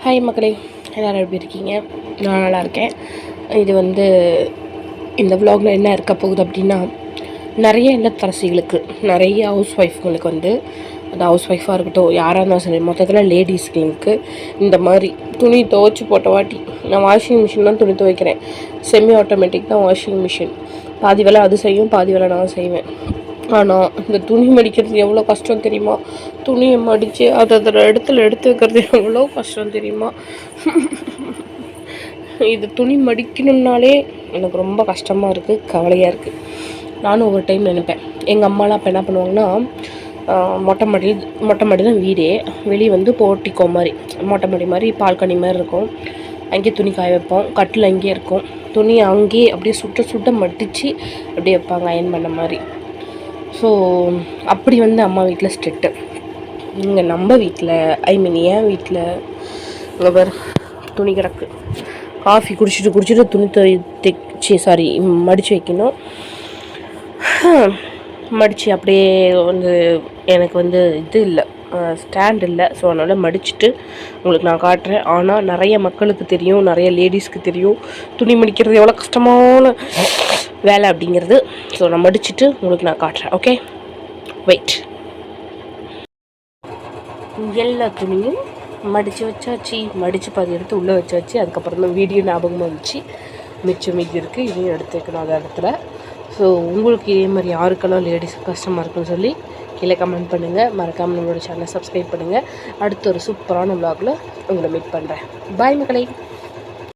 Hi மக்களே, எல்லோரும் எப்படி இருக்கீங்க? நான் நல்லா இருக்கேன். இது இந்த விலாகில் என்ன இருக்க போகுது அப்படின்னா, நிறைய இல்லத்தரசிகளுக்கு, நிறைய ஹவுஸ் ஒய்ஃப்களுக்கு அந்த ஹவுஸ் ஒய்ஃபாக இருக்கட்டும், யாராக இருந்தாலும் சரி, மொத்தத்தில் லேடிஸ்களுக்கு இந்த மாதிரி துணி துவைச்சி போட்ட வாட்டி, நான் வாஷிங் மிஷின் தான் துணி துவைக்கிறேன். செமி ஆட்டோமேட்டிக் தான் வாஷிங் மிஷின். பாதி வேலை அது செய்யும், பாதி வேலை நான் செய்வேன். ஆனால் இந்த துணி மடிக்கிறது எவ்வளோ கஷ்டம் தெரியுமா? துணியை மடித்து அதை இடத்துல எடுத்து வைக்கிறது எவ்வளோ கஷ்டம் தெரியுமா? இது துணி மடிக்கணுன்னாலே எனக்கு ரொம்ப கஷ்டமாக இருக்குது, கவலையாக இருக்குது. நானும் ஒவ்வொரு டைம் நினைப்பேன், எங்கள் அம்மாலாம் இப்போ என்ன பண்ணுவாங்கன்னா, மொட்டை மாடி தான் வீடே, வெளியே போர்ட்டிக்கோ மாதிரி மொட்டை மாடி மாதிரி பால்கனி மாதிரி இருக்கும். அங்கேயே துணி காய வைப்போம், கட்டில் அங்கேயே இருக்கும். துணி அங்கேயே அப்படியே சுட்ட மடித்து அப்படியே வைப்பாங்க அயன் பண்ண மாதிரி. ஸோ அப்படி அம்மா வீட்டில் ஸ்ட்ரிக்ட்டு. இங்கே நம்ம வீட்டில் என் வீட்டில் இங்கே துணி கிடக்கு. காஃபி குடிச்சிட்டு துணி மடித்து வைக்கணும். மடித்து அப்படியே எனக்கு இது இல்லை, ஸ்டாண்ட் இல்லை. ஸோ அதனால் மடிச்சுட்டு உங்களுக்கு நான் காட்டுறேன். ஆனால் நிறைய மக்களுக்கு தெரியும், நிறைய லேடிஸ்க்கு தெரியும் துணி மடிக்கிறது எவ்வளோ கஷ்டமான வேலை அப்படிங்கிறது. ஸோ நான் மடிச்சுட்டு உங்களுக்கு நான் காட்டுறேன். Okay, wait. எல்லா துணியும் மடித்து வச்சாச்சு, மடித்து பாதி எடுத்து உள்ளே வச்சாச்சு. அதுக்கப்புறம் தான் வீடியோ ஞாபகமாக வந்துச்சு, மிச்சம் மீதி இருக்குது, இதையும் எடுத்து வைக்கணும் அந்த இடத்துல. ஸோ உங்களுக்கு இதே மாதிரி யாருக்கெல்லாம் லேடிஸ் கஷ்டமாக இருக்குன்னு சொல்லி கீழே கமெண்ட் பண்ணுங்கள். மறக்காமல் நம்மளோட சேனலை சப்ஸ்கிரைப் பண்ணுங்கள். அடுத்த ஒரு சூப்பரான விலாகில் உங்களை மீட் பண்ணுறேன். பாய் மக்களே.